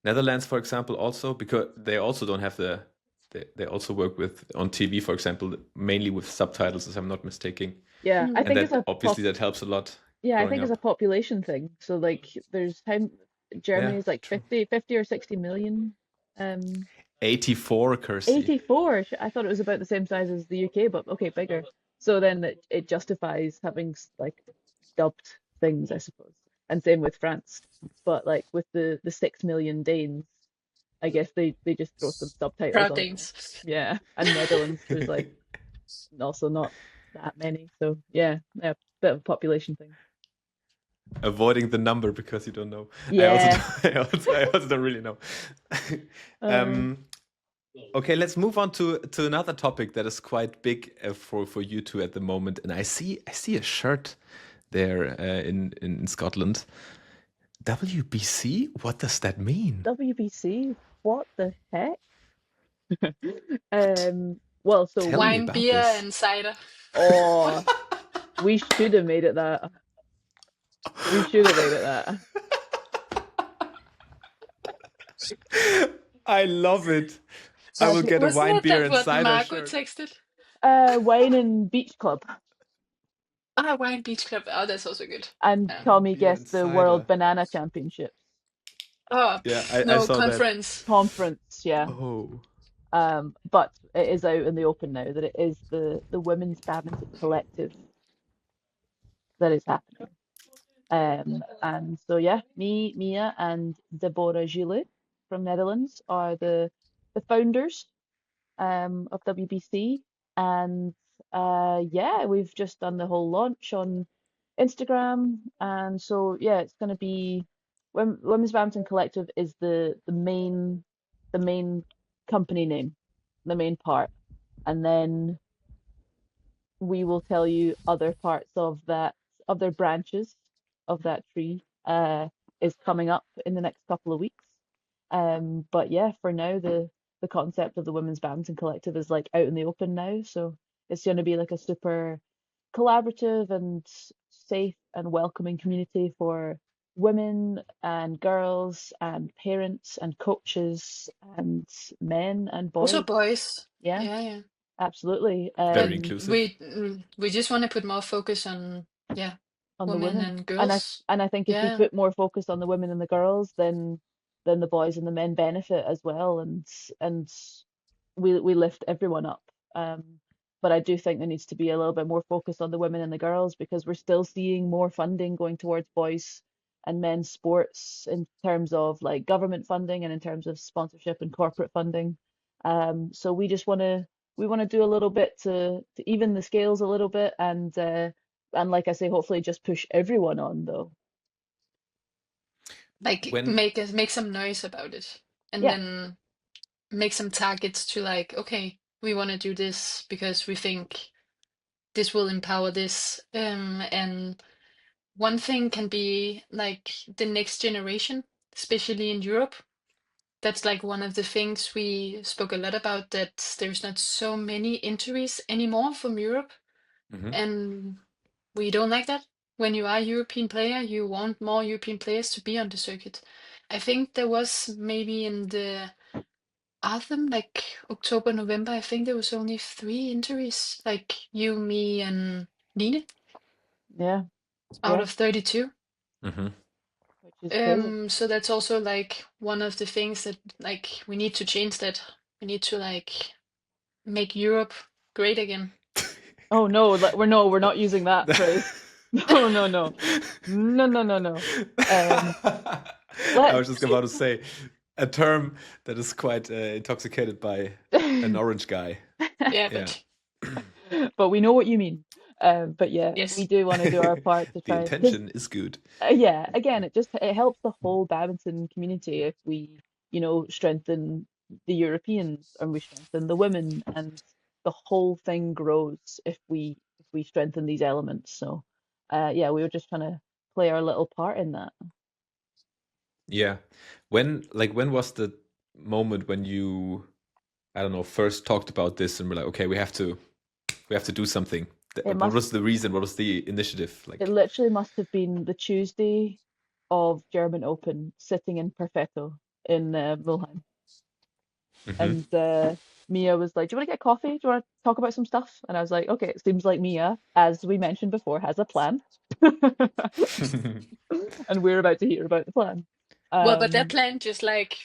Netherlands, for example, also, because they also don't have they also work on TV, for example, mainly with subtitles, if I'm not mistaken. Yeah, I think it's obviously that helps a lot. Yeah, I think it's a population thing. So like there's Germany's like 50 or 60 million. 84, Kirsty. 84. I thought it was about the same size as the UK, but okay, bigger. So then it justifies having like dubbed things, I suppose. And same with France. But like with the 6 million Danes, I guess they just throw some subtitles Proud on. Danes. Yeah, and Netherlands, there's like also not that many. So yeah, bit of a population thing. Avoiding the number because you don't know. Yeah. I also don't really know. Okay, let's move on to another topic that is quite big for you two at the moment. And I see a shirt there in Scotland. WBC? What does that mean? WBC? What the heck? Well, so wine, beer, and cider. Oh, we should have made it that. We should have made it that. I love it. I will get a wine, beer, and cider Marco shirt. Texted? Wine and Beach Club. Wine Beach Club. Oh, that's also good. And Thommy guessed the World Banana Championships. Oh, yeah, no, I saw conference. That. Conference, yeah. Oh. But it is out in the open now that it is the Women's Badminton Collective that is happening. And so yeah, me, Mia, and Deborah Gillet from Netherlands are the founders of WBC, and yeah, we've just done the whole launch on Instagram, and so yeah, it's going to be Women's Badminton Collective is the main company name, the main part, and then we will tell you other parts of that, other branches of that tree is coming up in the next couple of weeks. But yeah, for now the concept of the Women's Badminton Collective is like out in the open now, so it's going to be like a super collaborative and safe and welcoming community for women and girls and parents and coaches and men and boys. Also boys. Yeah. Yeah. Absolutely. Very inclusive. We just want to put more focus on on women the women and girls. And I think if we put more focus on the women and the girls, then the boys and the men benefit as well, and we lift everyone up. But I do think there needs to be a little bit more focus on the women and the girls, because we're still seeing more funding going towards boys and men's sports in terms of like government funding and in terms of sponsorship and corporate funding. So we just want to do a little bit to even the scales a little bit, and like I say, hopefully just push everyone on though. Like make some noise about it, and then make some targets to like, okay, we want to do this because we think this will empower this. And one thing can be like the next generation, especially in Europe. That's like one of the things we spoke a lot about, that there's not so many entries anymore from Europe. Hmm. And we don't like that. When you are a European player, you want more European players to be on the circuit. I think there was maybe in the autumn, like October, November, I think there was only 3 entries, like you, me, and Line Yeah, out yeah, of 32. Hmm. which is crazy. So that's also like one of the things that like we need to change that. We need to like make Europe great again. Oh no, we're not using that phrase. No, no, no, no, no, no, no. I was Let's. just about to say a term that is quite intoxicated by an orange guy. Yeah, Yeah. But we know what you mean. But yeah, we yes. do want to do our part to The try, because intention is good. yeah, again, it helps the whole badminton community if we, strengthen the Europeans and we strengthen the women, and the whole thing grows if we strengthen these elements. So, yeah, we were just trying to play our little part in that. Yeah. When was the moment when you, I don't know, first talked about this and were like, okay, we have to do something. It What must was the reason? What was the initiative? it Like, literally must have been the Tuesday of German Open, sitting in Perfetto in Mulheim. hmm. And Mia was like, "Do you want to get coffee? Do you want to talk about some stuff?" And I was like, "Okay." It seems like Mia, as we mentioned before, has a plan, and we're about to hear about the plan. Well, but that Um, plan just like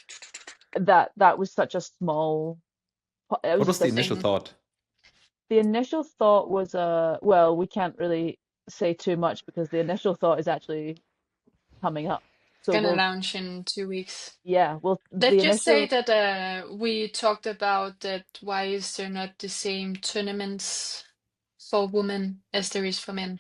that was such a small. It was What was just the a. initial thing thought? The initial thought was well, we can't really say too much because the initial thought is actually coming up. So gonna we'll, launch in 2 weeks. yeah, Let's the just say initial. that we talked about that. Why is there not the same tournaments for women as there is for men?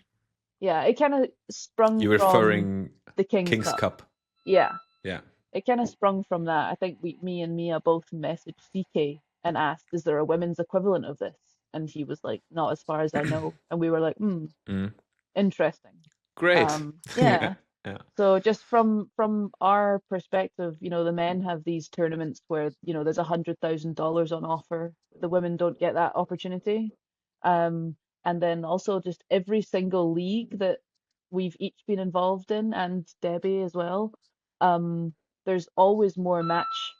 Yeah, it kind of sprung You're from referring the King's King's Cup. Cup. Yeah, Yeah. it kind of sprung from that. I think me and Mia both messaged CK and asked, "Is there a women's equivalent of this?" And he was like, "Not as far as I know." And we were like, Mm. interesting. Great. Yeah. Yeah. So just from our perspective, the men have these tournaments where, there's $100,000 on offer. The women don't get that opportunity. Um, and then also just every single league that we've each been involved in, and Debbie as well, um, there's always more match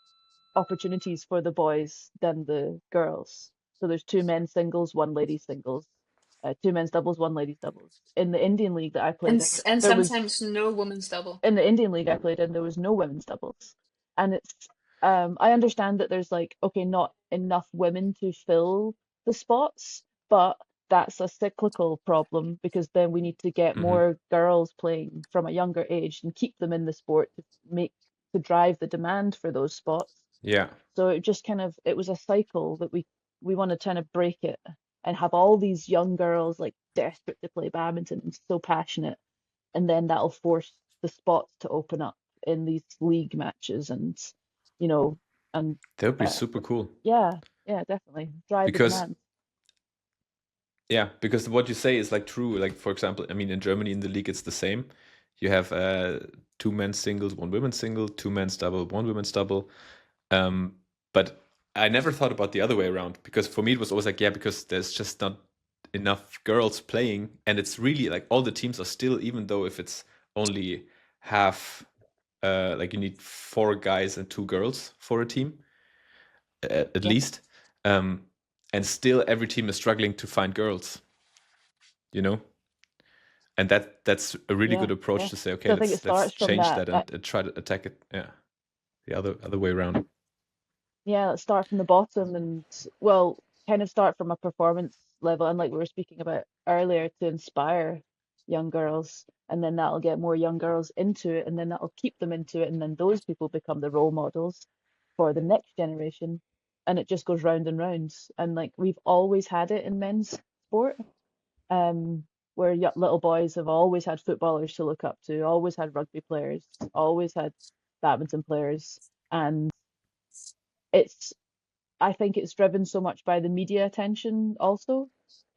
opportunities for the boys than the girls. So there's two men's singles, one ladies singles, two men's doubles, one ladies doubles. In the Indian league that I And played in, and there was sometimes no women's double. in the Indian league I played in, there was no women's doubles. And I understand that there's like, okay, not enough women to fill the spots, but that's a cyclical problem because then we need to get Hmm. more girls playing from a younger age and keep them in the sport to drive the demand for those spots. Yeah. So it just kind of it was a cycle that we want to kind of break it and have all these young girls like desperate to play badminton and so passionate, and then that'll force the spots to open up in these league matches, and you know and That would be uh, super cool. yeah, yeah, definitely drive the Because demand. because what you say is like true. Like, for example, I mean, in Germany in the league it's the same. You have two men's singles, one women's single, two men's double, one women's double. But I never thought about the other way around, because for me it was always like, yeah, because there's just not enough girls playing, and it's really like all the teams are still, even though if it's only half, like you need 4 guys and 2 girls for a team, at Yeah, least. And still every team is struggling to find girls, you know? And that's a really yeah, good approach yeah. to say, okay, So I think it let's starts from change that. that and try to attack it. Yeah, the other way around. Yeah, let's start from the bottom and, well, kind of start from a performance level, and like we were speaking about earlier, to inspire young girls, and then that'll get more young girls into it, and then that'll keep them into it, and then those people become the role models for the next generation, and it just goes round and round. And like we've always had it in men's sport, um, where little boys have always had footballers to look up to, always had rugby players, always had badminton players, and it's I think it's driven so much by the media attention also.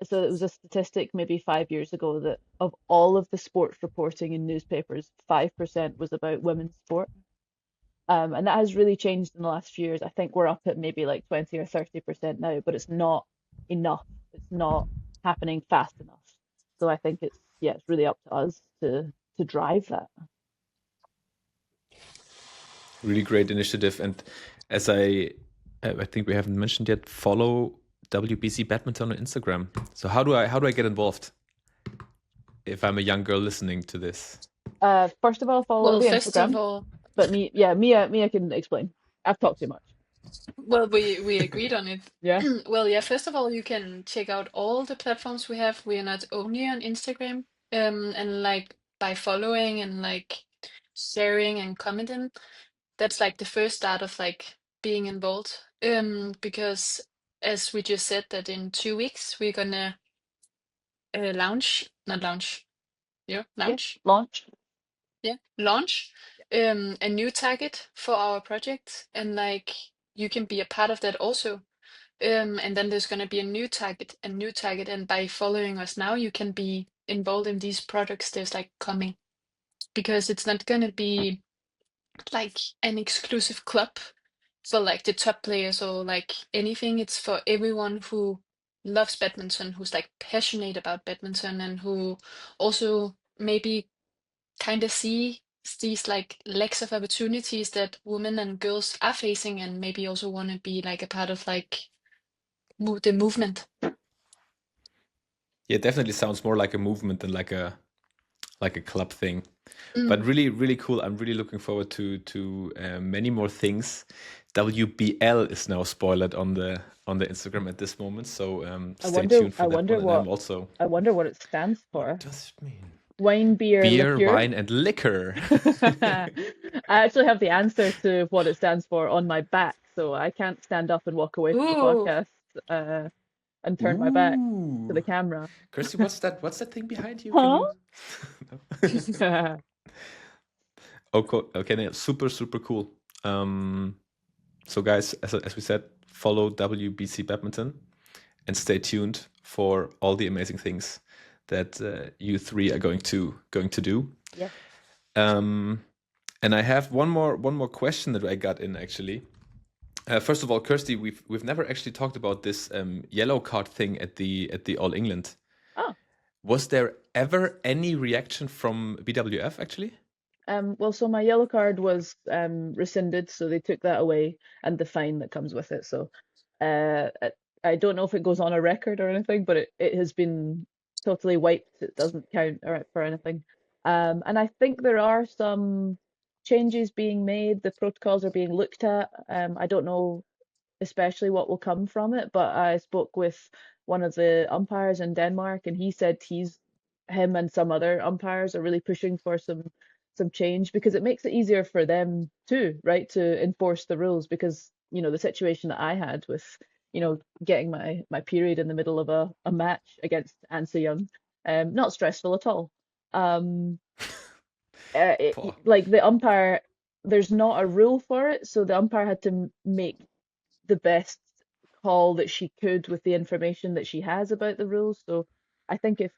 So it was a statistic maybe 5 years ago that of all of the sports reporting in newspapers, 5% was about women's sport. And that has really changed in the last few years. I think we're up at maybe like 20 or 30% now, but it's not enough. It's not happening fast enough. So I think it's really up to us to drive that. Really great initiative. And as I think we haven't mentioned yet, follow WBC Badminton on Instagram. So how do I get involved if I'm a young girl listening to this? First of all, follow Well, the first of Instagram. all, But Mia can explain. I've talked too much. well, we agreed on it. Yeah. Well, yeah, first of all, you can check out all the platforms we have. We are not only on Instagram, and like by following and like sharing and commenting, that's like the first start of like being involved. Because as we just said that in 2 weeks we're gonna not launch, Yeah. launch, Launch. launch Yeah. a new target for our project, and like you can be a part of that also. And then there's going to be a new target, and by following us now, you can be involved in these projects there's like coming, because it's not going to be like an exclusive club for like the top players or like anything. It's for everyone who loves badminton, who's like passionate about badminton, and who also maybe kind of see these like lacks of opportunities that women and girls are facing, and maybe also want to be like a part of like the movement. Yeah, it definitely sounds more like a movement than like a club thing. But really, really cool. I'm really looking forward to many more things. WBL is now spoiled on the Instagram at this moment, so stay tuned for that one. And I'm also. I wonder what it stands for. What does it mean? Wine, beer, liqueur. Wine, and liquor. I actually have the answer to what it stands for on my back, so I can't stand up and walk away from the podcast and turn my back to the camera. Kirsty, what's that thing behind you? Huh? Oh, cool. Okay, super, super cool. So guys, as we said, follow WBC Badminton and stay tuned for all the amazing things that you three are going to do. Yeah. And I have one more question that I got in actually. First of all, Kirsty, we've never actually talked about this yellow card thing at the All England. Oh. Was there ever any reaction from BWF actually? Well, so my yellow card was rescinded, so they took that away, and the fine that comes with it. So I don't know if it goes on a record or anything, but it has been totally wiped. It doesn't count for anything. And I think there are some changes being made. The protocols are being looked at. I don't know especially what will come from it, but I spoke with one of the umpires in Denmark, and he said him and some other umpires are really pushing for some change, because it makes it easier for them too, right, to enforce the rules. Because the situation that I had with getting my period in the middle of a match against Anse Young, not stressful at all. Like the umpire, there's not a rule for it, so the umpire had to make the best call that she could with the information that she has about the rules. So I think if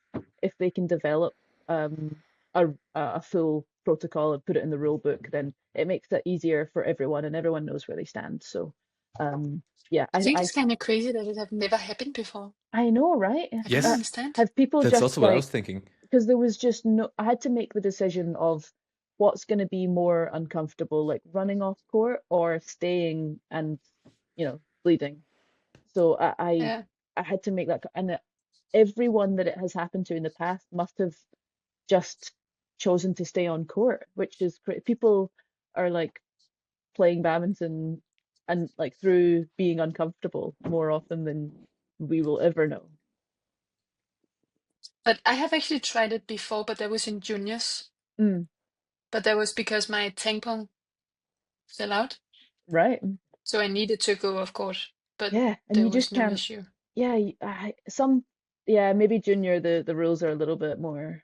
they can develop a full protocol and put it in the rule book, then it makes it easier for everyone, and everyone knows where they stand. So yeah, I think it's kind of crazy that it have never happened before. I know, right? I don't understand. Have people That's just also what I was thinking. Because there was just I had to make the decision of what's going to be more uncomfortable, like running off court or staying and bleeding. So I had to make that, and everyone that it has happened to in the past must have just chosen to stay on court, which is great. People are like playing badminton and like through being uncomfortable more often than we will ever know. But I have actually tried it before, but that was in juniors. But that was because my tampon fell out. Right. So I needed to go, of course. But yeah, and there you was just no can't. issue. Yeah, maybe junior the rules are a little bit more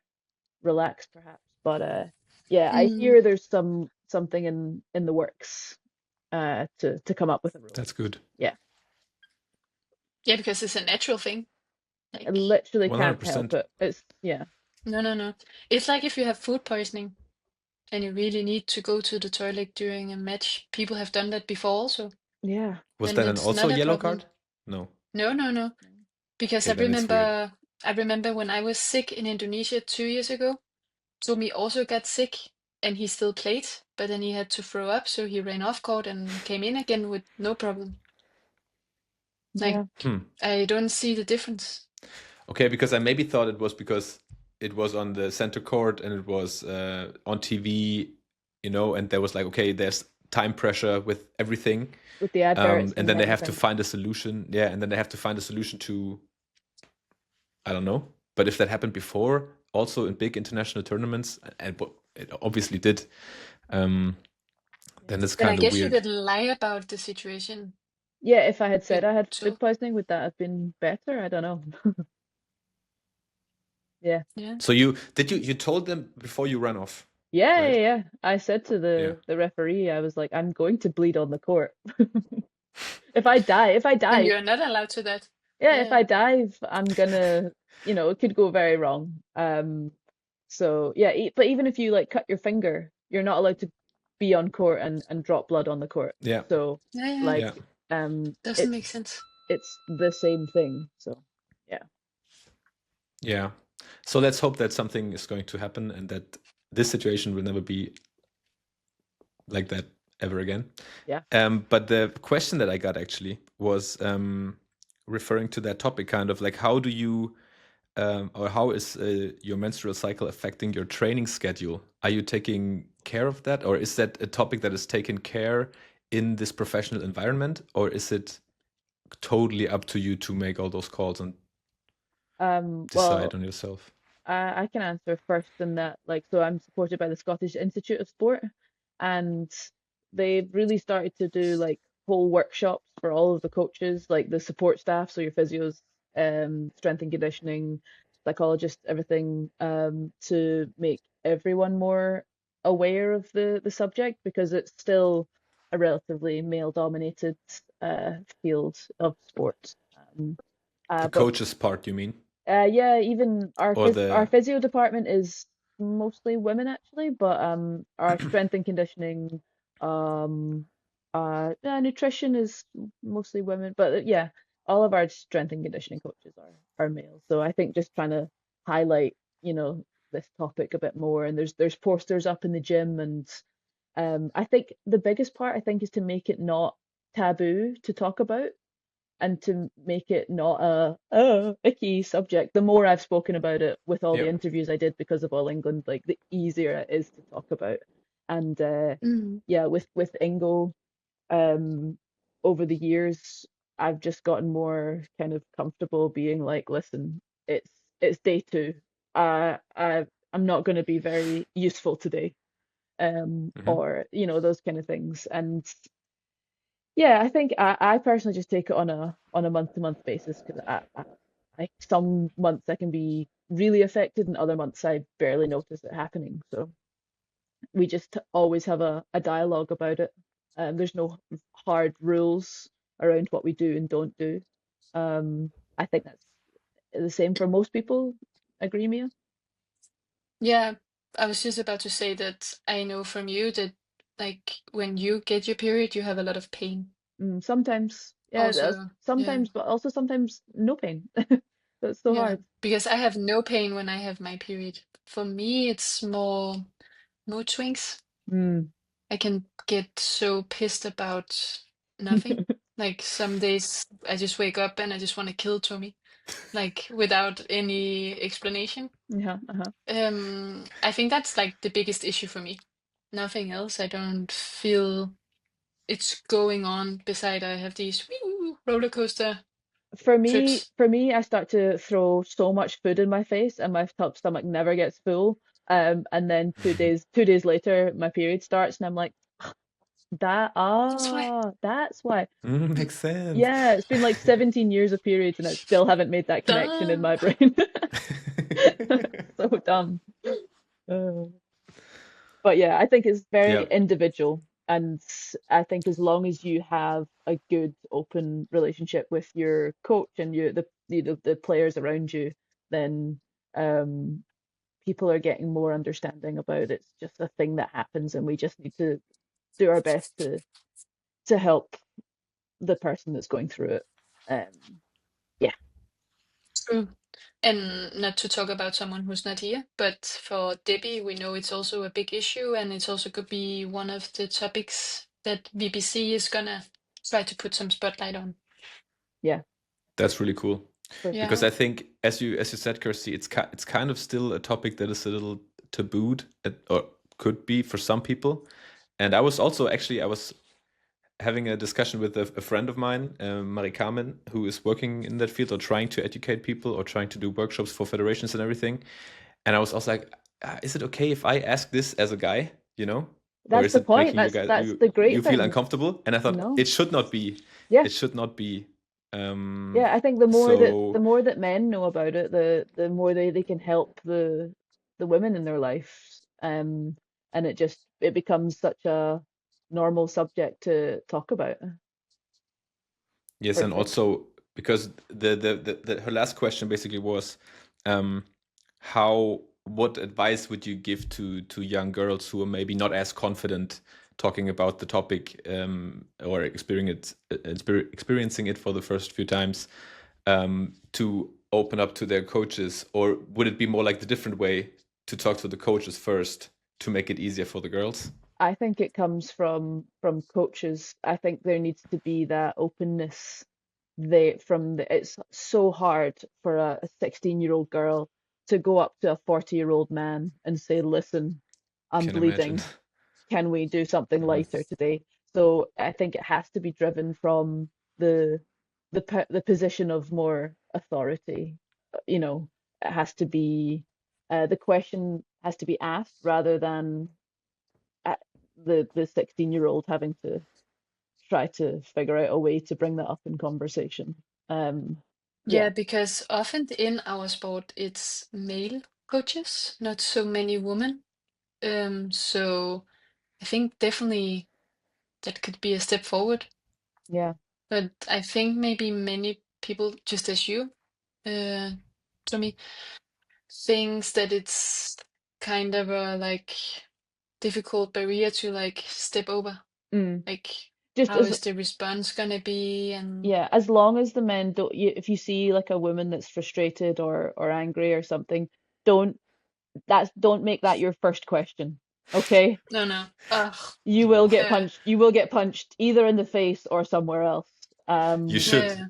relaxed perhaps, but yeah, I hear there's something in the works to come up with a rule. That's good. Yeah. Yeah, because it's a natural thing. I Like, literally can't help 100%. it. It's yeah, no. It's like if you have food poisoning and you really need to go to the toilet during a match. People have done that before also. yeah, Was Then that it's also not a yellow problem. card? No. No. Because Okay, then it's weird. I remember when I was sick in Indonesia 2 years ago, Tommy also got sick and he still played, but then he had to throw up, so he ran off court and came in again with no problem. Like, yeah, Hmm. I don't see the difference. Okay, because I maybe thought it was because it was on the center court and it was on TV, and there was like, okay, there's time pressure with everything. with the adverts And then they have to everything. find a solution. Yeah, and then they have to find a solution to, I don't know. But if that happened before, also in big international tournaments, and it obviously did, then it's Then I kind of guess you weird. could lie about the situation. Yeah, if I had said I had So, food poisoning, would that have been better? I don't know. Yeah. yeah. So you told them before you ran off, Yeah, right? yeah, yeah. I said to Yeah. the referee, I was like, I'm going to bleed on the court. If I And dive, you're not allowed to that. yeah, if Yeah. I dive, I'm gonna, it could go very wrong. So yeah, but even if you like cut your finger, you're not allowed to be on court and drop blood on the court. Yeah. So Yeah. Yeah. like, Doesn't make sense. it's the same thing. So yeah, Yeah. So let's hope that something is going to happen and that this situation will never be like that ever again. yeah. But the question that I got actually was referring to that topic, kind of like how do you or how is your menstrual cycle affecting your training schedule? Are you taking care of that, or is that a topic that is taken care in this professional environment, or is it totally up to you to make all those calls and decide Well, on yourself? I can answer first in that, like, so I'm supported by the Scottish Institute of Sport, and they've really started to do like whole workshops for all of the coaches, like the support staff, so your physios, strength and conditioning, psychologists, everything, to make everyone more aware of the subject because it's still a relatively male-dominated field of sport. The But coaches part, you mean? yeah, even Or our the physio department is mostly women actually, but our strength and conditioning, um, yeah, nutrition is mostly women, but yeah, all of our strength and conditioning coaches are male. So I think just trying to highlight, this topic a bit more, and there's posters up in the gym, and I think the biggest part I think is to make it not taboo to talk about and to make it not a icky subject. The more I've spoken about it with all the yeah. interviews I did because of All England, like the easier it is to talk about. And Mm. yeah, with Ingo, um, over the years, I've just gotten more kind of comfortable being like, listen, it's day two. I'm not going to be very useful today, Hmm. or those kind of things. And yeah, I think I personally just take it on a month-to-month basis because some months I can be really affected and other months I barely notice it happening. So we just always have a dialogue about it. There's no hard rules around what we do and don't do. I think that's the same for most people. Agree, Mia? Yeah, I was just about to say that I know from you that like when you get your period, you have a lot of pain. Sometimes, yeah, Also, yeah. sometimes, but also sometimes no pain. That's so Yeah, hard. because I have no pain when I have my period. For me, it's more mood swings. Mm. I can get so pissed about nothing. Like some days I just wake up and I just want to kill Tommy, like without any explanation. Yeah, uh-huh. I think that's like the biggest issue for me. Nothing else. I don't feel it's going on beside I have these wee roller coaster For me, trips. for me, I start to throw so much food in my face, and my top stomach never gets full. And then two days later, my period starts, and I'm like, That's why. that's why. Makes sense. Yeah, it's been like 17 years of periods, and I still haven't made that connection in Duh. my brain. So dumb. Uh, but yeah, I think it's very Yeah. individual. And I think as long as you have a good open relationship with your coach and the players around you, then people are getting more understanding about it's just a thing that happens, and we just need to do our best to help the person that's going through it. Yeah. True. And not to talk about someone who's not here, but for Debbie, we know it's also a big issue, and it's also could be one of the topics that VBC is gonna try to put some spotlight on. Yeah. That's really cool. Yeah. Because I think, as you said, Kirsty, it's kind of still a topic that is a little tabooed, or could be for some people. And I was having a discussion with a friend of mine, Marie Carmen, who is working in that field or trying to educate people or trying to do workshops for federations and everything. And I was also like, is it okay if I ask this as a guy, you know? That's the point. That's the great you thing. feel uncomfortable? And I thought it should not be. Yeah. It should not be. Yeah, I think the more that men know about it, the more they can help the women in their lives. And it becomes such a normal subject to talk about. Yes, and also because her last question basically was, what advice would you give to young girls who are maybe not as confident talking about the topic, or experiencing it for the first few times, to open up to their coaches? Or would it be more like the different way, to talk to the coaches first to make it easier for the girls? I think it comes from coaches. I think there needs to be that openness. It's so hard for a 16-year-old girl to go up to a 40-year-old man and say, "Listen, I'm bleeding. Can we do something lighter today?" So I think it has to be driven from the position of more authority. You know, it has to be the question has to be asked rather than the 16-year-old having to try to figure out a way to bring that up in conversation. Yeah, because often in our sport it's male coaches, not so many women. So I think definitely that could be a step forward. Yeah. But I think maybe many people, just as you, to me, thinks that it's kind of a difficult barrier to step over. Like, just how is the response gonna be? And yeah, as long as the men don't, if you see like a woman that's frustrated or angry or something, don't make that your first question. Okay? No. Ugh. You will get punched. You will get punched either in the face or somewhere else. You should. Yeah.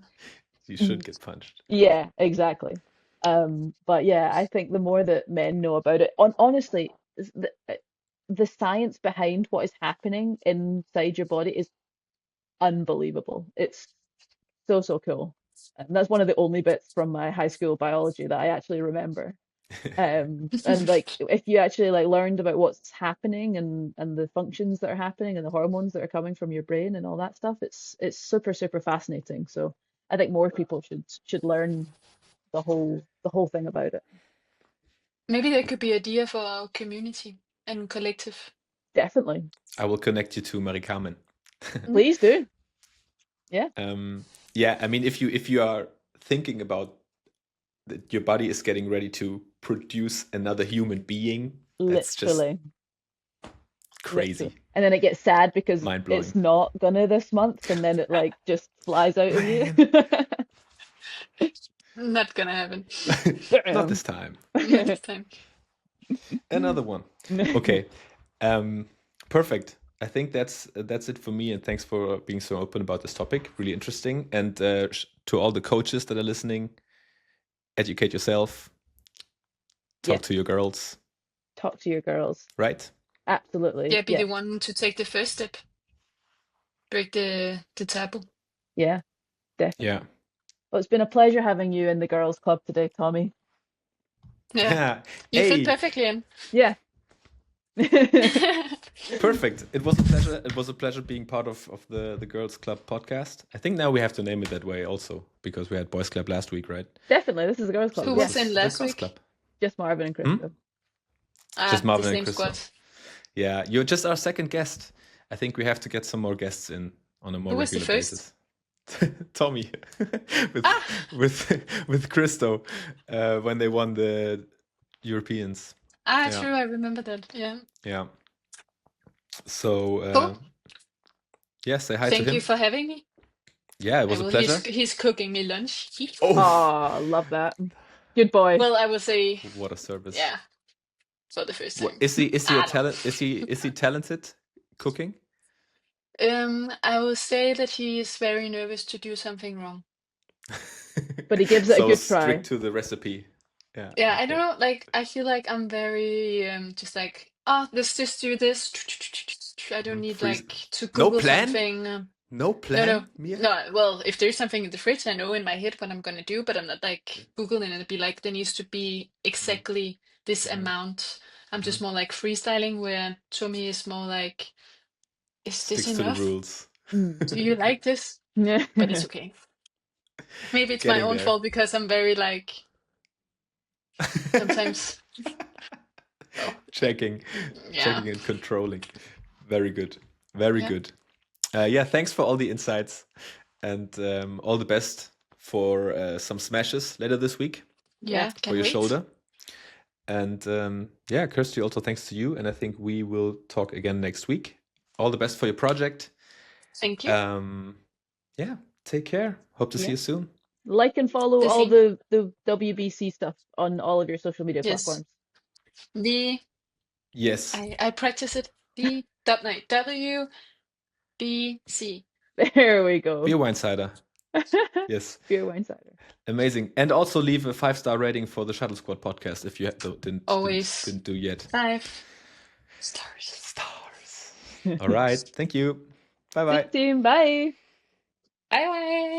You should get punched. Yeah, exactly. But yeah, I think the more that men know about it, honestly, the science behind what is happening inside your body is unbelievable. It's so cool. And that's one of the only bits from my high school biology that I actually remember. And like if you actually like learned about what's happening and the functions that are happening and the hormones that are coming from your brain and all that stuff, it's super fascinating. So I think more people should learn the whole thing about it. Maybe there could be idea for our community and collective. Definitely. I will connect you to Marie Carmen. Please do. Yeah. Yeah, I mean, if you are thinking about that your body is getting ready to produce another human being, that's literally just crazy. Literally. And then it gets sad because mind-blowing. It's not gonna this month, and then it like just flies out of you. Not gonna happen. Not this time. Not this time. Another one. Okay. Perfect. I think that's it for me, and thanks for being so open about this topic. Really interesting. And to all the coaches that are listening, educate yourself. Talk to your girls. Talk to your girls. Right? Absolutely. Yeah, be the one to take the first step. Break the taboo. Yeah, definitely. Yeah. Well, it's been a pleasure having you in the girls' club today, Thommy. Yeah. You fit perfectly in. Yeah. Perfect. It was a pleasure. It was a pleasure being part of the Girls Club podcast. I think now we have to name it that way also, because we had Boys Club last week, right? Definitely. This is the Girls Club. Who was in last week? Club. Just Marvin and Christo. Just Marvin and Christo. Yeah, you're just our second guest. I think we have to get some more guests in on a more Who was the regular first? basis. Thommy with Christo when they won the Europeans. Yeah. True. I remember that. Yeah. Yeah. So Cool. yeah, say hi to Thank him. you for having me. Yeah, it was a pleasure. He's cooking me lunch. Oh, love that. Good boy. Well, I will say, What a service. yeah, for the first time. Is he a talent? Is he talented cooking? I will say that he is very nervous to do something wrong. But he gives it a good try. Strict to the recipe. Yeah. Yeah, okay. I don't know, like I feel like I'm very just like, let's just do this. I don't need like to No Google plan? something. No plan, Mia? No, well, if there's something in the fridge, I know in my head what I'm gonna do, but I'm not like Googling and be like, there needs to be exactly this amount. I'm just more like freestyling, where Tommy is more like, is this Sticks enough? to the rules. Do you like this? But it's okay. Maybe it's my own fault because I'm very like sometimes checking and controlling. Very good. Very good. Yeah, thanks for all the insights and all the best for some smashes later this week. Yeah, for your shoulder. And yeah, Kirsty, also thanks to you. And I think we will talk again next week. All the best for your project. Thank you. Yeah, take care. Hope to see you soon. Like and follow all the WBC stuff on all of your social media platforms. Yes. I practice it. WBC. There we go. Beer Wine Cider. Yes. Beer Wine Cider. Amazing. And also leave a 5-star rating for the ShuttleSquad podcast if you didn't do yet. 5 stars. All right. Thank you. Bye-bye. Team, bye. Bye-bye.